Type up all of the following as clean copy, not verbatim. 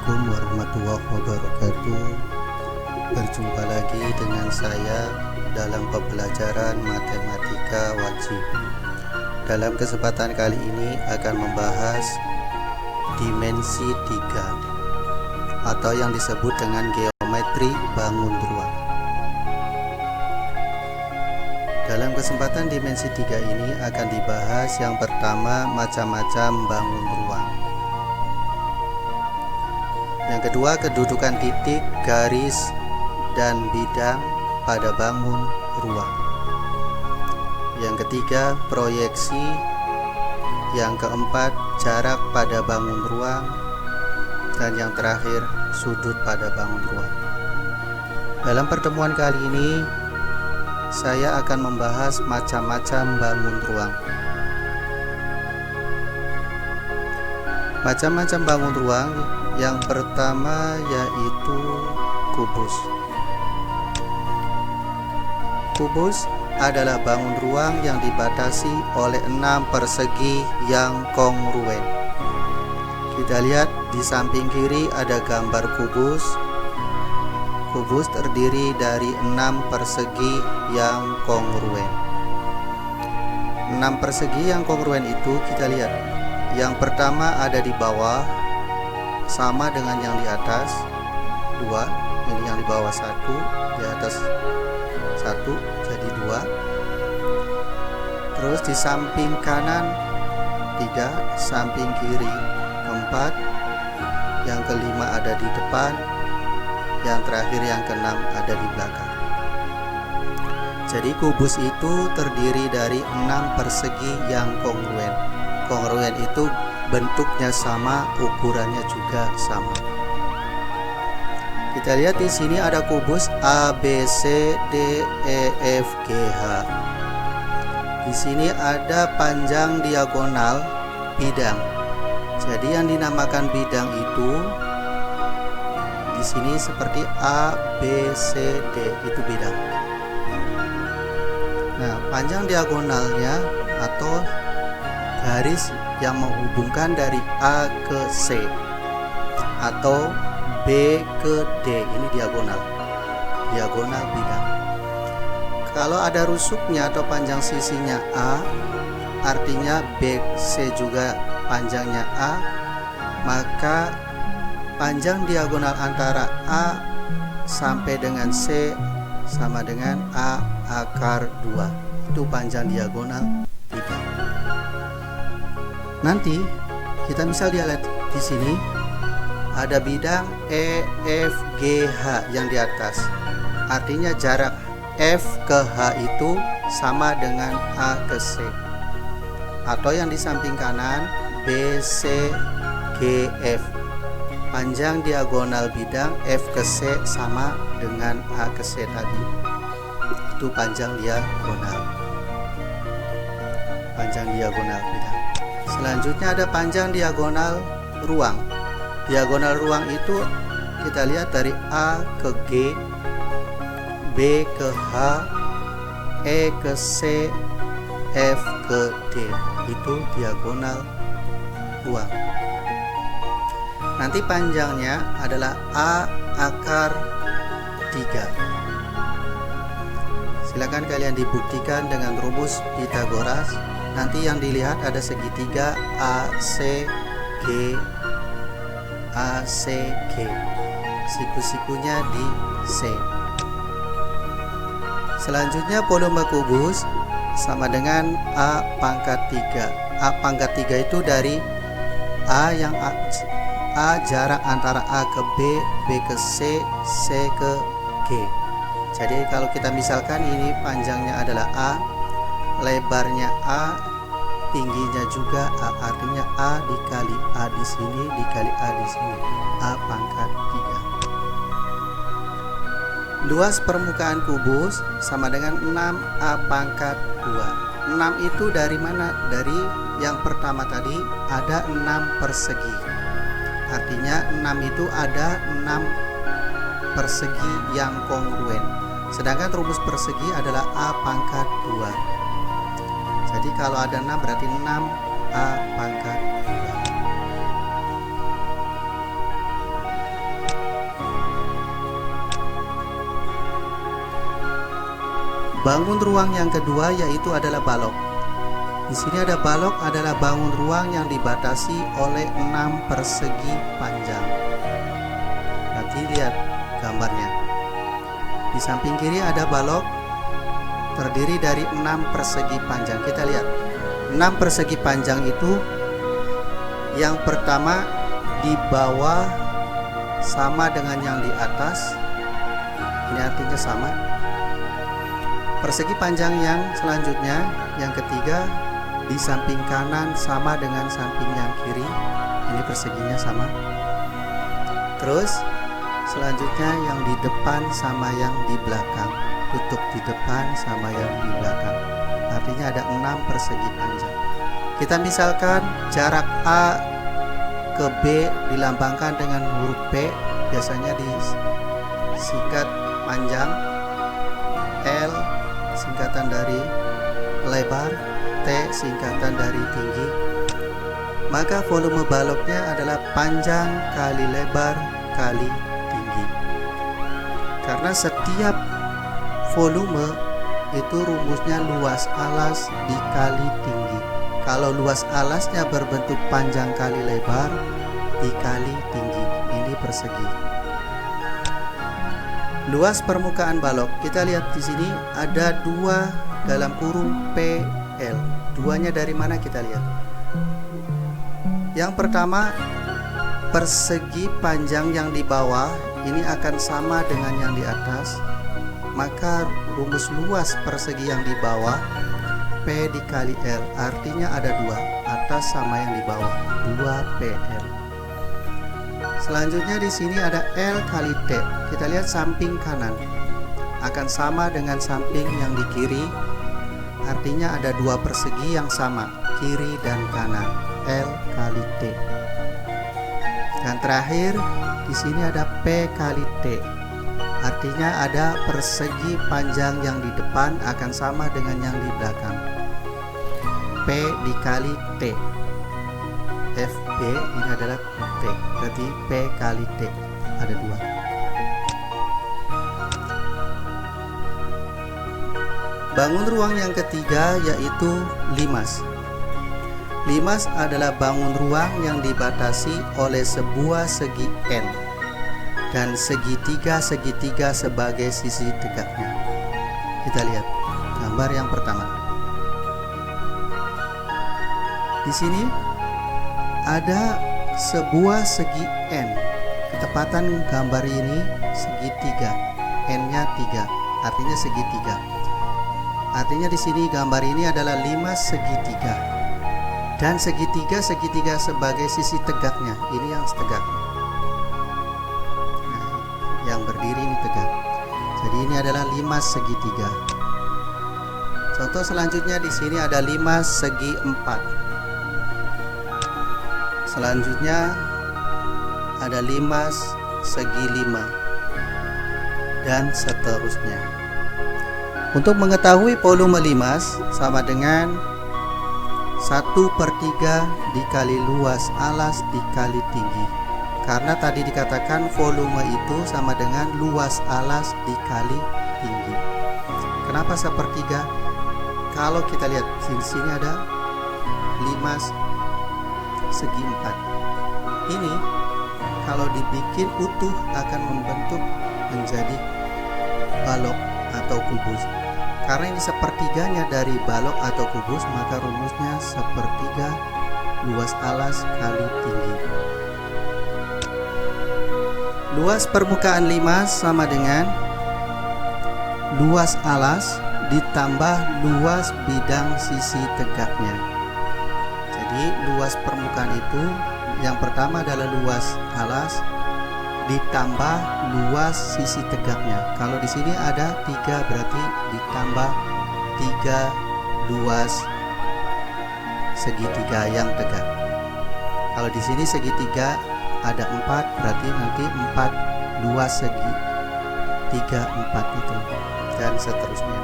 Assalamualaikum warahmatullahi wabarakatuh. Berjumpa lagi dengan saya dalam pembelajaran matematika wajib. Dalam kesempatan kali ini akan membahas dimensi 3 atau yang disebut dengan geometri bangun ruang. Dalam kesempatan dimensi 3 ini akan dibahas yang pertama macam-macam bangun ruang. Yang kedua, kedudukan titik, garis, dan bidang pada bangun ruang. Yang ketiga, proyeksi. Yang keempat, jarak pada bangun ruang. Dan yang terakhir, sudut pada bangun ruang. Dalam pertemuan kali ini, saya akan membahas macam-macam bangun ruang. Macam-macam bangun ruang. Yang pertama yaitu kubus. Kubus adalah bangun ruang yang dibatasi oleh 6 persegi yang kongruen. Kita lihat di samping kiri ada gambar kubus. Kubus terdiri dari 6 persegi yang kongruen. 6 persegi yang kongruen itu kita lihat. Yang pertama ada di bawah, sama dengan yang di atas 2, ini yang di bawah 1, di atas 1, jadi 2. Terus di samping kanan 3, samping kiri 4, yang kelima ada di depan, yang terakhir yang keenam ada di belakang. Jadi kubus itu terdiri dari 6 persegi yang kongruen. Kongruen itu bentuknya sama, ukurannya juga sama. Kita lihat di sini ada kubus A, B, C, D, E, F, G, H. Di sini ada panjang diagonal bidang. Jadi yang dinamakan bidang itu di sini seperti A, B, C, D, itu bidang. Nah, panjang diagonalnya atau garis yang menghubungkan dari A ke C atau B ke D, ini diagonal bidang. Kalau ada rusuknya atau panjang sisinya A, artinya B, C juga panjangnya A, maka panjang diagonal antara A sampai dengan C sama dengan A akar 2. Itu panjang diagonal bidang. Nanti kita misal lihat di sini ada bidang E, F, G, H yang di atas. Artinya jarak F ke H itu sama dengan A ke C. Atau yang di samping kanan B, C, G, F. Panjang diagonal bidang F ke C sama dengan A ke C tadi. Itu panjang diagonal. Panjang diagonal bidang. Selanjutnya ada panjang diagonal ruang. Diagonal ruang itu kita lihat dari A ke G, B ke H, E ke C, F ke D. Itu diagonal ruang. Nanti panjangnya adalah A akar 3. Silakan kalian dibuktikan dengan rumus Pythagoras. Nanti yang dilihat ada segitiga AC G, ACG. Siku-sikunya di C. Selanjutnya volume kubus sama dengan A pangkat 3. A pangkat 3 itu dari A yang A jarak antara A ke B, B ke C, C ke G. Jadi kalau kita misalkan ini panjangnya adalah A, lebarnya A, tingginya juga A, artinya A dikali A di sini dikali A di sini, A pangkat 3. Luas permukaan kubus sama dengan 6A pangkat 2. 6 itu dari mana? Dari yang pertama tadi ada 6 persegi. Artinya 6 itu ada 6 persegi yang kongruen. Sedangkan rumus persegi adalah A pangkat 2. Jadi kalau ada 6 berarti 6A pangkat 2. Bangun ruang yang kedua yaitu adalah balok. Di sini ada balok adalah bangun ruang yang dibatasi oleh 6 persegi panjang. Nanti lihat gambarnya. Di samping kiri ada balok terdiri dari 6 persegi panjang. Kita lihat 6 persegi panjang itu, yang pertama di bawah sama dengan yang di atas. Ini artinya sama. Persegi panjang yang selanjutnya, yang ketiga, di samping kanan sama dengan samping yang kiri. Ini perseginya sama. Terus selanjutnya yang di depan sama yang di belakang. Tutup di depan sama yang di belakang. Artinya ada 6 persegi panjang. Kita misalkan jarak A ke B dilambangkan dengan huruf P, biasanya disingkat panjang, L singkatan dari lebar, T singkatan dari tinggi. Maka volume baloknya adalah panjang kali lebar kali tinggi. Karena setiap volume itu rumusnya luas alas dikali tinggi. Kalau luas alasnya berbentuk panjang kali lebar dikali tinggi. Ini persegi. Luas permukaan balok, kita lihat di sini ada 2 dalam kurung PL. Duanya dari mana kita lihat? Yang pertama, persegi panjang yang di bawah ini akan sama dengan yang di atas. Maka rumus luas persegi yang di bawah P dikali L, artinya ada 2, atas sama yang di bawah, 2PL. Selanjutnya di sini ada L kali T. Kita lihat samping kanan akan sama dengan samping yang di kiri, artinya ada 2 persegi yang sama, kiri dan kanan, L kali T. Dan terakhir di sini ada P kali T. Artinya ada persegi panjang yang di depan akan sama dengan yang di belakang, P dikali T. FB ini adalah T, berarti P kali T, ada 2. Bangun ruang yang ketiga yaitu limas. Limas adalah bangun ruang yang dibatasi oleh sebuah segi N dan segitiga sebagai sisi tegaknya. Kita lihat gambar yang pertama. Di sini ada sebuah segi N. Ketepatan gambar ini segitiga, N-nya 3, artinya segitiga. Artinya di sini gambar ini adalah limas segitiga. Dan segitiga sebagai sisi tegaknya. Ini yang tegak. Yang berdiri ini tegak. Jadi ini adalah limas segitiga. Contoh selanjutnya di sini ada limas segi 4. Selanjutnya ada limas segi 5 dan seterusnya. Untuk mengetahui volume limas sama dengan 1/3 dikali luas alas dikali tinggi. Karena tadi dikatakan volume itu sama dengan luas alas dikali tinggi. Kenapa 1/3? Kalau kita lihat di sini ada limas segi 4. Ini kalau dibikin utuh akan membentuk menjadi balok atau kubus. Karena ini 1/3-nya dari balok atau kubus, maka rumusnya 1/3 luas alas kali tinggi. Luas permukaan limas sama dengan luas alas ditambah luas bidang sisi tegaknya. Jadi luas permukaan itu yang pertama adalah luas alas ditambah luas sisi tegaknya. Kalau di sini ada 3 berarti ditambah 3 luas segitiga yang tegak. Kalau di sini segitiga ada 4 berarti nanti 4 luas segitiga 4 itu dan seterusnya.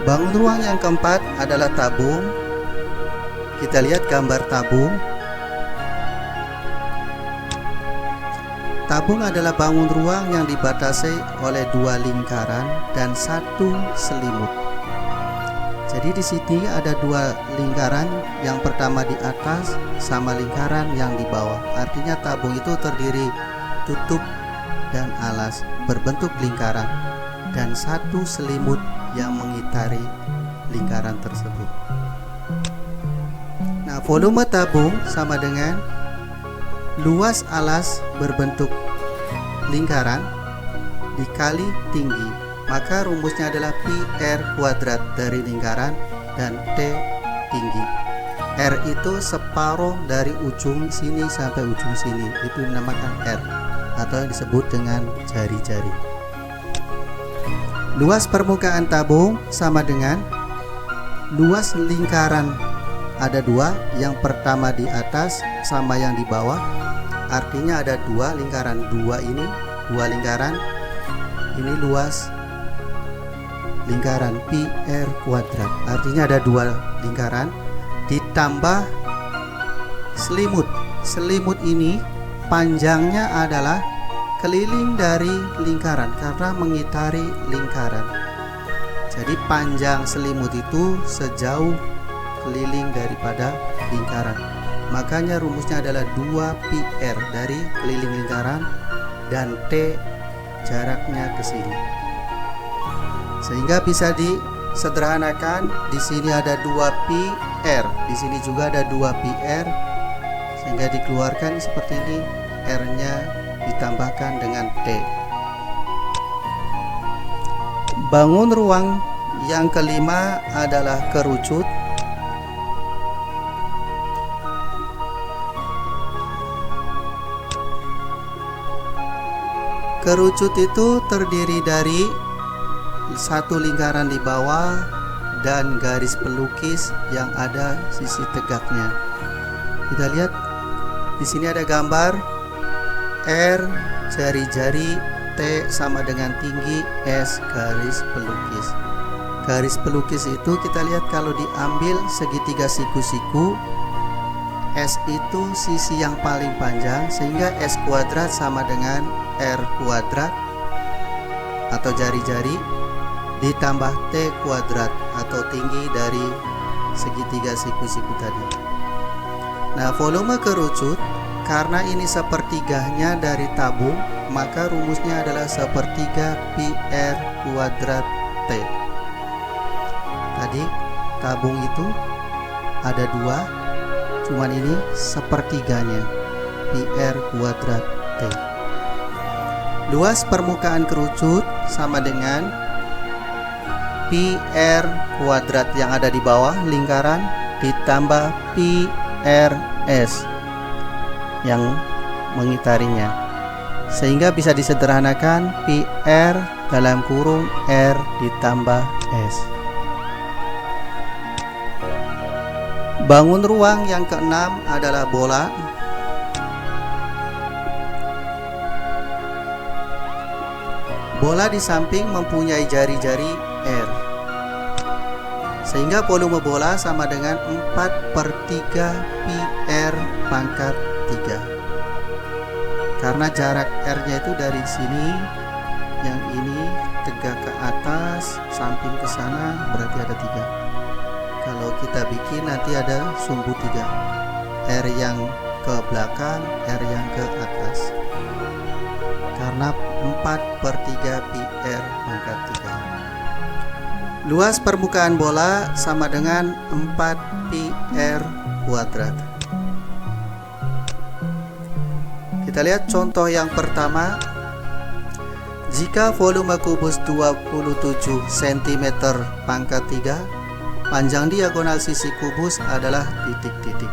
Bangun ruang yang keempat adalah tabung. Kita lihat gambar tabung. Tabung adalah bangun ruang yang dibatasi oleh dua lingkaran dan satu selimut. Jadi di sini ada dua lingkaran, yang pertama di atas sama lingkaran yang di bawah. Artinya tabung itu terdiri tutup dan alas berbentuk lingkaran dan satu selimut yang mengitari lingkaran tersebut. Nah, volume tabung sama dengan luas alas berbentuk lingkaran dikali tinggi. Maka rumusnya adalah pi R kuadrat dari lingkaran dan T tinggi. R itu separuh dari ujung sini sampai ujung sini, itu dinamakan R atau yang disebut dengan jari-jari. Luas permukaan tabung sama dengan luas lingkaran. Ada dua, yang pertama di atas sama yang di bawah. Artinya ada dua lingkaran, dua lingkaran. Ini luas lingkaran pi R kuadrat. Artinya ada dua lingkaran ditambah selimut. Selimut ini panjangnya adalah keliling dari lingkaran karena mengitari lingkaran. Jadi panjang selimut itu sejauh keliling daripada lingkaran. Makanya rumusnya adalah 2πr dari keliling lingkaran dan T jaraknya ke sini. Sehingga bisa disederhanakan, di sini ada 2πr, di sini juga ada 2πr, sehingga dikeluarkan seperti ini, R-nya ditambahkan dengan T. Bangun ruang yang kelima adalah kerucut. Kerucut itu terdiri dari satu lingkaran di bawah dan garis pelukis yang ada sisi tegaknya. Kita lihat di sini ada gambar R jari-jari, T sama dengan tinggi, S garis pelukis. Garis pelukis itu kita lihat kalau diambil segitiga siku-siku, S itu sisi yang paling panjang, sehingga S kuadrat sama dengan R kuadrat atau jari-jari ditambah T kuadrat atau tinggi dari segitiga siku-siku tadi. Nah, volume kerucut karena ini sepertiganya dari tabung, maka rumusnya adalah sepertiga pi R kuadrat T. Tadi tabung itu ada dua, cuman ini sepertiganya, pi R kuadrat T. Luas permukaan kerucut sama dengan pi R kuadrat yang ada di bawah lingkaran ditambah pi R S yang mengitarinya, sehingga bisa disederhanakan pi R dalam kurung R ditambah S. Bangun ruang yang keenam adalah bola. Bola di samping mempunyai jari-jari R, sehingga volume bola sama dengan 4/3 pi R pangkat 3. Karena jarak R-nya itu dari sini, yang ini tegak ke atas, samping ke sana, berarti ada 3. Kalau kita bikin nanti ada sumbu 3, R yang ke belakang, R yang ke atas. Karena 4/3 pi R pangkat 3. Luas permukaan bola sama dengan 4 pi R kuadrat. Kita lihat contoh yang pertama. Jika volume kubus 27 cm pangkat 3, panjang diagonal sisi kubus adalah titik-titik.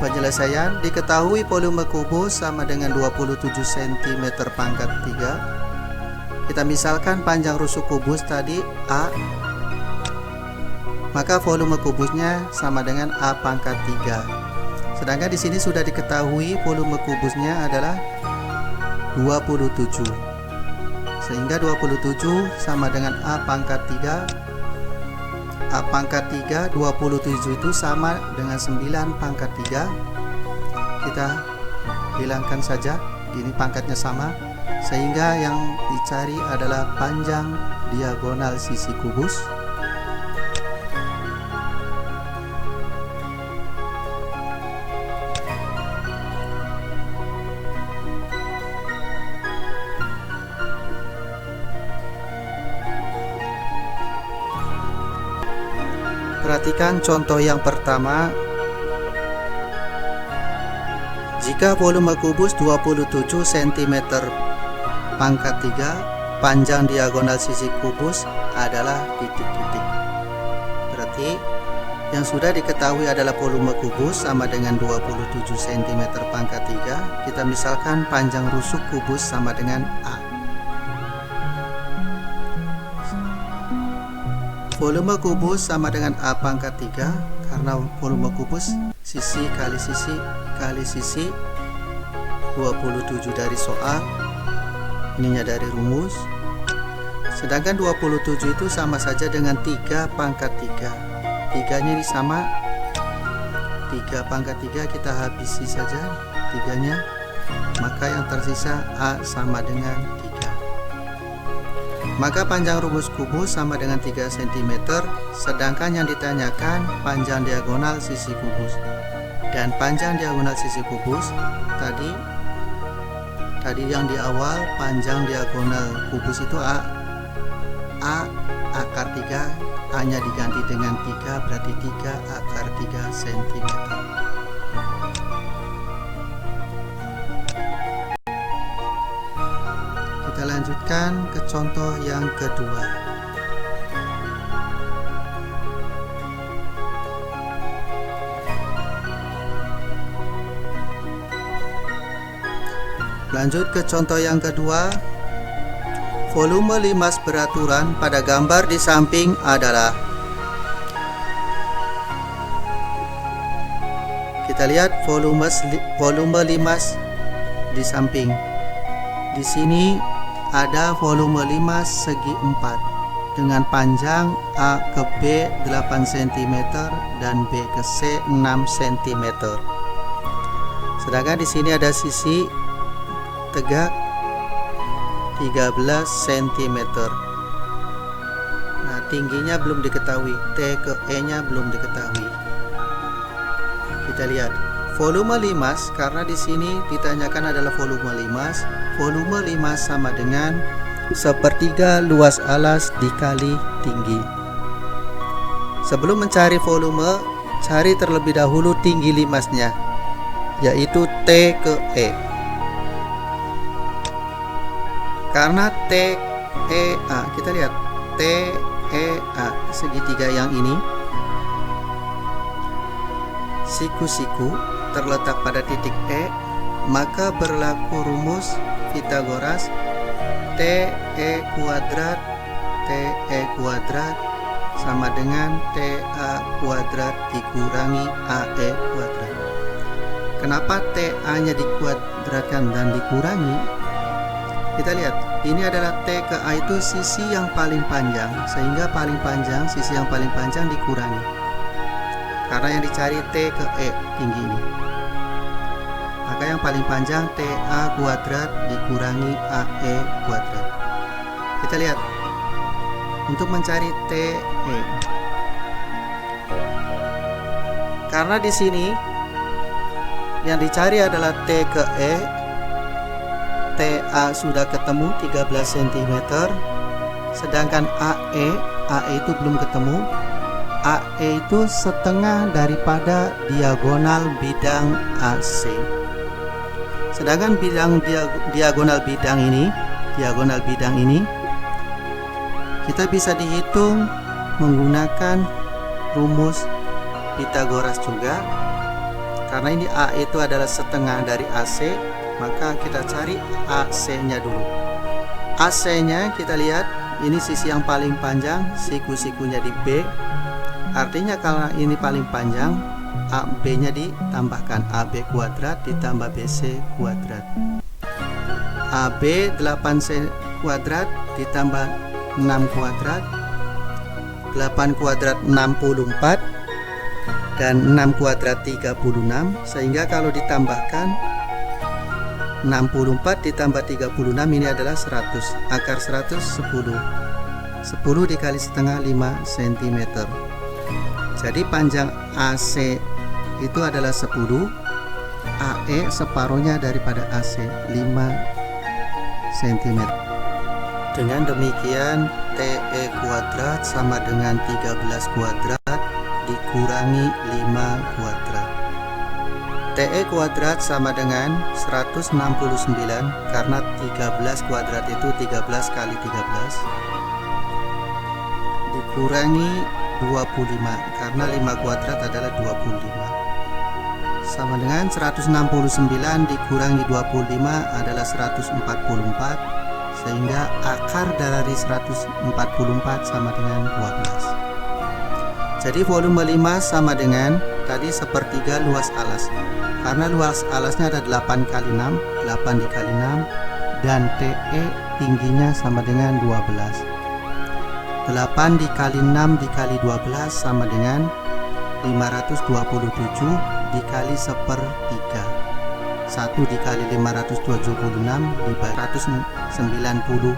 Penyelesaian, diketahui volume kubus sama dengan 27 cm pangkat 3. Kita misalkan panjang rusuk kubus tadi A, maka volume kubusnya sama dengan A pangkat 3. Sedangkan di sini sudah diketahui volume kubusnya adalah 27, sehingga 27 sama dengan A pangkat 3. A pangkat 3, 27 itu sama dengan 9 pangkat 3. Kita hilangkan saja, ini pangkatnya sama, sehingga yang dicari adalah panjang diagonal sisi kubus. Perhatikan contoh yang pertama. Jika volume kubus 27 cm pangkat 3, panjang diagonal sisi kubus adalah titik-titik. Berarti yang sudah diketahui adalah volume kubus sama dengan 27 cm pangkat 3. Kita misalkan panjang rusuk kubus sama dengan A. Volume kubus sama dengan A pangkat 3, karena volume kubus sisi kali sisi kali sisi 27 dari soal, ininya dari rumus. Sedangkan 27 itu sama saja dengan 3 pangkat 3. 3 nya ini sama 3 pangkat 3, kita habisi saja 3 nya, maka yang tersisa A sama dengan 3. Maka panjang rumus kubus sama dengan 3 cm, sedangkan yang ditanyakan panjang diagonal sisi kubus. Dan panjang diagonal sisi kubus tadi yang di awal, panjang diagonal kubus itu A akar 3, A nya diganti dengan 3, berarti 3 akar 3 cm. Kita lanjutkan ke contoh yang kedua. Lanjut ke contoh yang kedua. Volume limas beraturan pada gambar di samping adalah, kita lihat volume limas di samping. Di sini ada volume limas segi 4 dengan panjang A ke B 8 cm dan B ke C 6 cm. Sedangkan di sini ada sisi tegak 13 cm. Nah, tingginya belum diketahui, T ke E nya belum diketahui. Kita lihat volume limas, karena di sini ditanyakan adalah volume limas. Volume limas sama dengan 1/3 luas alas dikali tinggi. Sebelum mencari volume, cari terlebih dahulu tinggi limasnya, yaitu T ke E. Karena T E A, kita lihat T E A segitiga yang ini, siku-siku terletak pada titik E, maka berlaku rumus Pythagoras TE kuadrat sama dengan TA kuadrat dikurangi AE kuadrat. Kenapa TA nya dikuadratkan dan dikurangi? Kita lihat, ini adalah T ke A itu sisi yang paling panjang, sehingga paling panjang, sisi yang paling panjang dikurangi, karena yang dicari T ke E tinggi ini. Maka yang paling panjang TA kuadrat dikurangi AE kuadrat. Kita lihat, untuk mencari TE, karena di sini yang dicari adalah T ke E, TA sudah ketemu 13 cm, sedangkan AE itu belum ketemu. AE itu setengah daripada diagonal bidang AC. Sedangkan diagonal bidang ini kita bisa dihitung menggunakan rumus Pythagoras juga. Karena ini A itu adalah setengah dari AC, maka kita cari AC-nya dulu. AC-nya kita lihat, ini sisi yang paling panjang, siku-sikunya di B. Artinya kalau ini paling panjang, AB-nya ditambahkan, AB kuadrat ditambah BC kuadrat. AB 8C kuadrat ditambah 6 kuadrat, 8 kuadrat 64, dan 6 kuadrat 36, sehingga kalau ditambahkan 64 ditambah 36 ini adalah 100. Akar 100 10. 10 dikali setengah 5 cm. Jadi panjang AC itu adalah 10. AE separuhnya daripada AC 5 cm. Dengan demikian TE kuadrat sama dengan 13 kuadrat dikurangi 5 kuadrat. TE kuadrat sama dengan 169 karena 13 kuadrat itu 13 kali 13 dikurangi 25 karena 5 kuadrat adalah 25 sama dengan 169 dikurangi 25 adalah 144, sehingga akar dari 144 sama dengan 12. Jadi volume 5 sama dengan tadi sepertiga luas alas. Karena luas alasnya ada 8 kali 6, 8 dikali 6, dan TE tingginya sama dengan 12. 8 dikali 6 dikali 12 sama dengan 527 dikali sepertiga. 1 dikali 576 dibagi 192.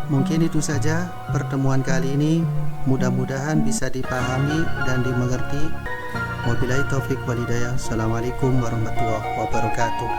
Mungkin itu saja pertemuan kali ini. Mudah-mudahan bisa dipahami dan dimengerti. Wabillahi taufik walhidayah. Assalamualaikum warahmatullahi wabarakatuh.